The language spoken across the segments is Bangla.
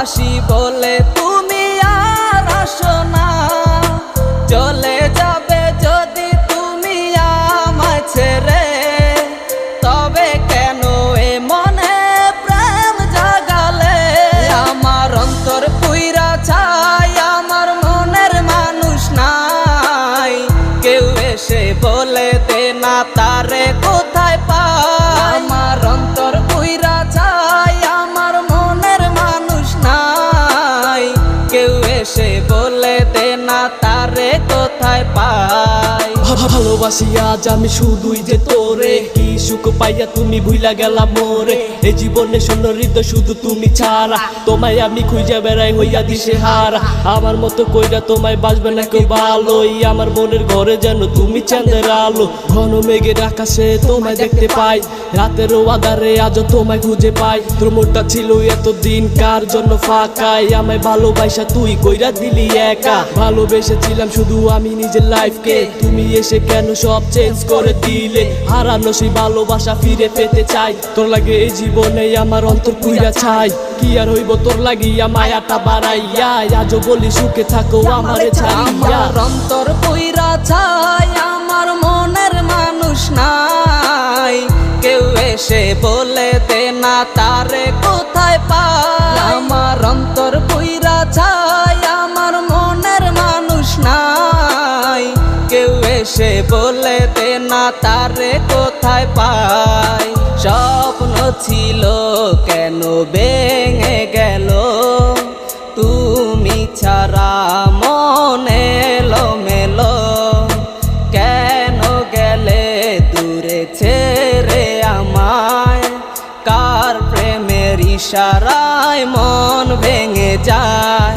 ভালোবাসি বলে তুমি আর আসো না, চলে যাবে যদি তুমি আমায় ছেড়ে। তবে কেন এ মনে প্রেম জাগালে, আমার অন্তর পুইরা ছাই, আমার মনের মানুষ নাই। কেউ এসে বলে দে না তারে কোথায় পাই, আমার অন্তর পুইরা ছাই, আমার মনের মানুষ নাই। কেউ এসে বলে দে না তারে কোথায় পাই। ভালোবাসি আজ আমি শুধুই যে তোরে, কি সুখ পাইয়া তুমি ভুইলা গেলা মোরে। এই জীবনে সুন্দরীত শুধু তুমি ছাড়া, তোমায় আমি খুঁজে বেড়াই হইয়া দিশে হারা। আমার মতো কইরা তোমায় বাসবে না কেউ ভালোই, আমার মনের ঘরে যেন তুমি চাঁদের আলো। ঘন মেঘের আকাশে তোমায় দেখতে পাই, রাতেরও আধারে আজও তোমায় খুঁজে পাই। তোর মনটা ছিল এতদিন কার জন্য ফাঁকাই, আমায় ভালোবাসা তুই কইরা দিলি একা। ভালোবেসেছিলাম শুধু আমি নিজের লাইফকে, তুমি এসে কেন সব চেঞ্জ করে দিলে। হারানো সেই ভালোবাসা ফিরে পেতে চাই, তোর লাগে এই জীবনে আমার অন্তর পুইরা ছাই। কি আর হইব তোর লাগিয়া মায়াটা বাড়াইয়া, আজও বলি সুখে থাকো আমারে ছাড়িয়া। আমার অন্তর পুইরা ছাই, আমার মনের মানুষ নাই। কেউ এসে বলে দে না তারে কোথায় পাই, আমার অন্তর পুইরা ছাই, আমার মনের মানুষ নাই। কেউ এসে বলে দে না তারে কোথায় পাই। স্বপ্ন ছিল কেন ভেঙে গেল, তুমি ছাড়া মন এলোমেলো। কেন গেলে দূরে ছেড়ে আমায়, কার প্রেমের ইশারায় মন ভেঙে যায়।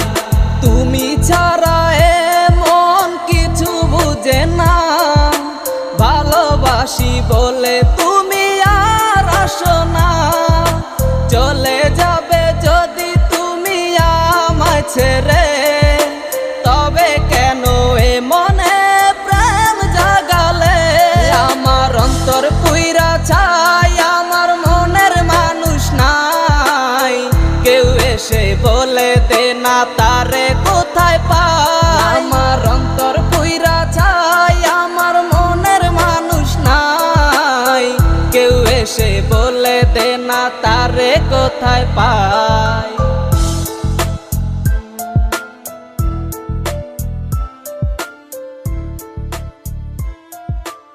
তুমি ছাড়া এ মন কিছু বুঝে না, ভালোবাসি বলে তুমি আর আসো না। চলে যাবে যদি তুমি আমায় ছেড়ে, তবে কেন এ মনে প্রেম জাগালে। আমার অন্তর পুইরা ছাই, আমার মনের মানুষ নাই। কেউ এসে বলে দে না তারে কোথায় পাই, আমার অন্তর পুইরা ছাই, আমার মনের মানুষ নাই। কেউ এসে বলে দে না তারে কোথায় পাই।